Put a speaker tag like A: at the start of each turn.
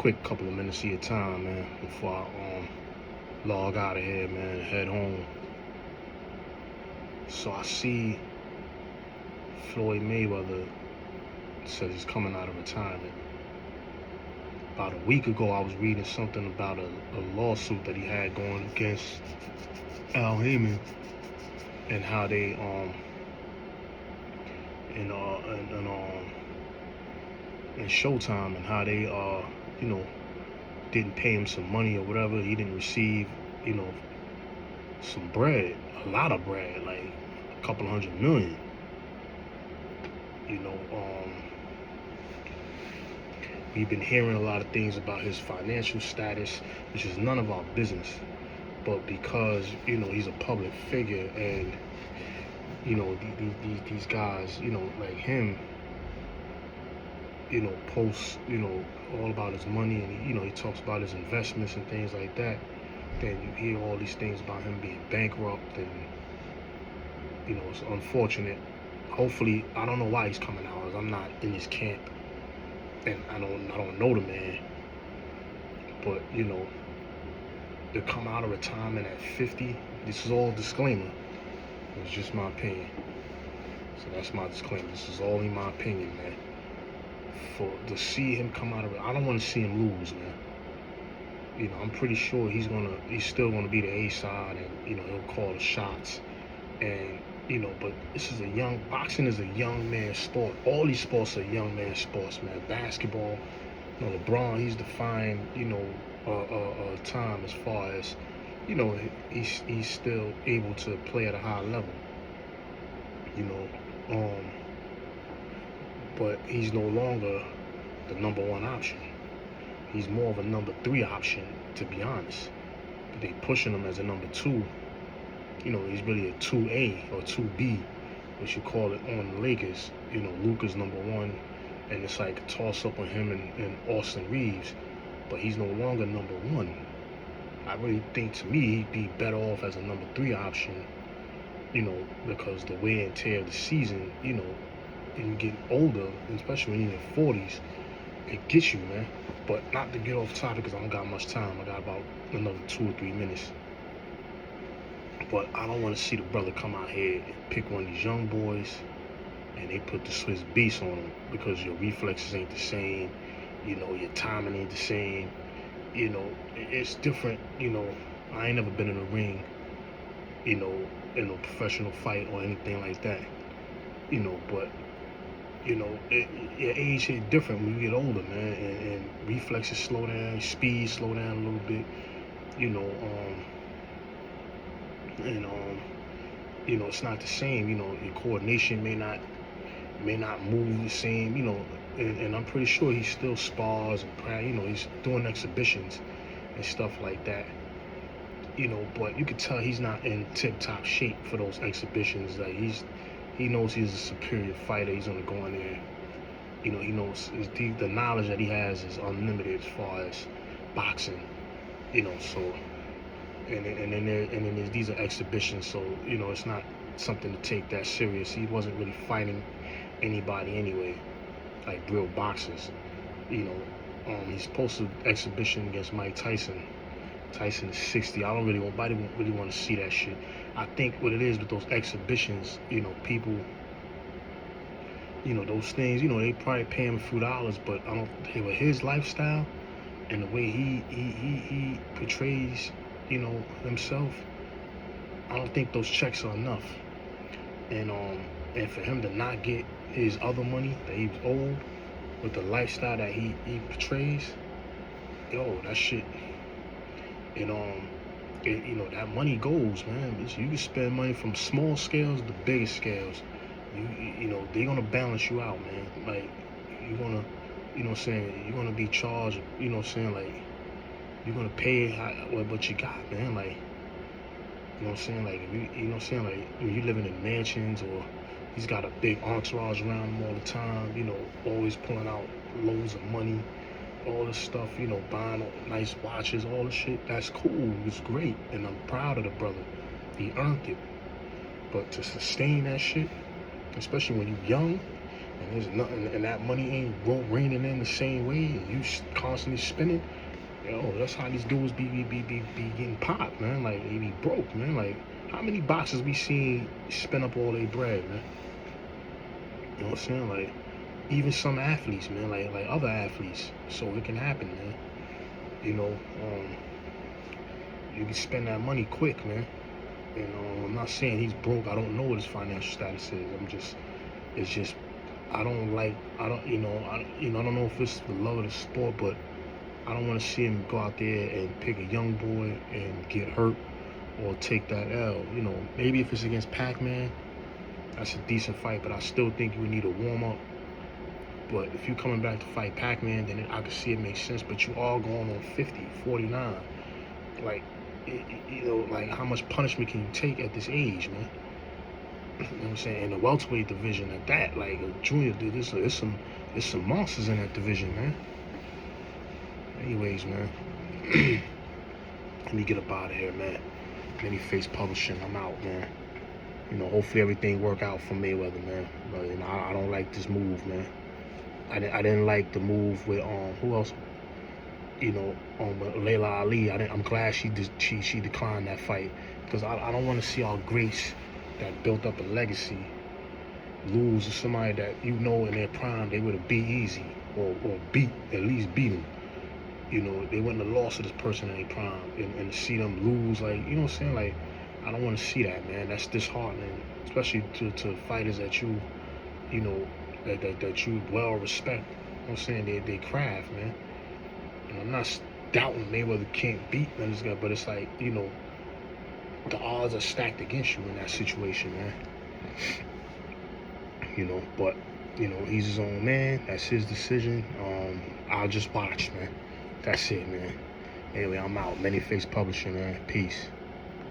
A: quick couple of minutes of your time, man, before I log out of here, man, head home. So I see Floyd Mayweather says he's coming out of retirement. About a week ago, I was reading something about a lawsuit that he had going against Al Heyman, and how they in Showtime, and how they didn't pay him some money or whatever. He didn't receive some bread, a lot of bread, like a couple $100 million. We've been hearing a lot of things about his financial status, which is none of our business. But because he's a public figure, and these guys, like him, posts, all about his money, and he talks about his investments and things like that. Then you hear all these things about him being bankrupt, and it's unfortunate. Hopefully, I don't know why he's coming out. I'm not in his camp, and I don't know the man. But to come out of retirement at 50, this is all disclaimer. It's just my opinion. So that's my disclaimer. This is all in my opinion, man. To see him come out of it, I don't want to see him lose, man. I'm pretty sure he's still gonna be the A side, and he'll call the shots, and but boxing is a young man sport. All these sports are young man sports, man. Basketball, LeBron, he's defying time as far as he's still able to play at a high level. But he's no longer the number one option. He's more of a number 3 option, to be honest. But they pushing him as a number 2. He's really a 2A or 2B, what you call it, on the Lakers. Luka's number 1, and it's like a toss-up on him and Austin Reeves. But he's no longer number 1. I really think, to me, he'd be better off as a number 3 option, because the wear and tear of the season, and you get older, especially when you're in your 40s, it gets you, man. But not to get off topic, because I don't got much time. I got about another 2 or 3 minutes. But I don't want to see the brother come out here and pick one of these young boys and they put the Swiss beast on him, because your reflexes ain't the same, your timing ain't the same. It's different. I ain't never been in a ring, in a professional fight or anything like that. But your age is different when you get older, man, and reflexes slow down, speed slow down a little bit. It's not the same. Your coordination may not move the same. And I'm pretty sure he still spars and he's doing exhibitions and stuff like that. But you could tell he's not in tip-top shape for those exhibitions. Like he knows he's a superior fighter. He's gonna go in there. He knows the knowledge that he has is unlimited as far as boxing. So. And then these are exhibitions, so it's not something to take that serious. He wasn't really fighting anybody anyway, like real boxers. He's posted exhibition against Mike Tyson. Tyson is 60. Nobody really want to see that shit. I think what it is with those exhibitions, people, those things, they probably pay him a few dollars, but I don't. With his lifestyle and the way he portrays, himself, I don't think those checks are enough. And for him to not get his other money that he was owed with the lifestyle that he portrays, that shit. That money goes, man. You can spend money from small scales to bigger scales. They're gonna balance you out, man. Like, you're gonna, you're gonna be charged, like, you're gonna pay what you got, man. Like, like, like, when you living in mansions, or he's got a big entourage around him all the time, always pulling out loads of money, all this stuff, buying nice watches, all this shit. That's cool. It's great, and I'm proud of the brother. He earned it. But to sustain that shit, especially when you're young and there's nothing, and that money ain't raining in the same way, and you constantly spending. Yo, that's how these dudes be getting popped, man. Like, they be broke, man. Like, how many boxers we seen spend up all their bread, man? You know what I'm saying? Like, even some athletes, man, like other athletes. So it can happen, man. You know, you can spend that money quick, man. You know, I'm not saying he's broke. I don't know what his financial status is. It's just, I don't, I don't know if it's the love of the sport, but I don't want to see him go out there and pick a young boy and get hurt or take that L. You know, maybe if it's against Pac-Man, that's a decent fight, but I still think you would need a warm-up. But if you're coming back to fight Pac-Man, then I could see it makes sense. But you all going on 50, 49. Like, you know, like, how much punishment can you take at this age, man? You know what I'm saying? In the welterweight division at that, like, a junior, dude, there's some monsters in that division, man. Anyways, man, let me get up out of here, man. Many-Face Publishing, I'm out, man. You know, hopefully everything work out for Mayweather, man. But, you know, I don't like this move, man. I didn't like the move with who else? You know, with Layla Ali. I'm glad she declined that fight, because I don't want to see our greats that built up a legacy lose to somebody that, you know, in their prime they would have beat easy, or at least beat them. You know, they wouldn't have lost to this person in their prime, and to see them lose, like, you know what I'm saying? Like, I don't want to see that, man. That's disheartening, especially to fighters that you know, that you well respect. You know what I'm saying? They craft, man. And I'm not doubting Mayweather can't beat this guy, but it's like, you know, the odds are stacked against you in that situation, man. You know, but, you know, he's his own man. That's his decision. I'll just watch, man. That's it, man. Anyway, I'm out. Many-Face Publishing, man. Peace.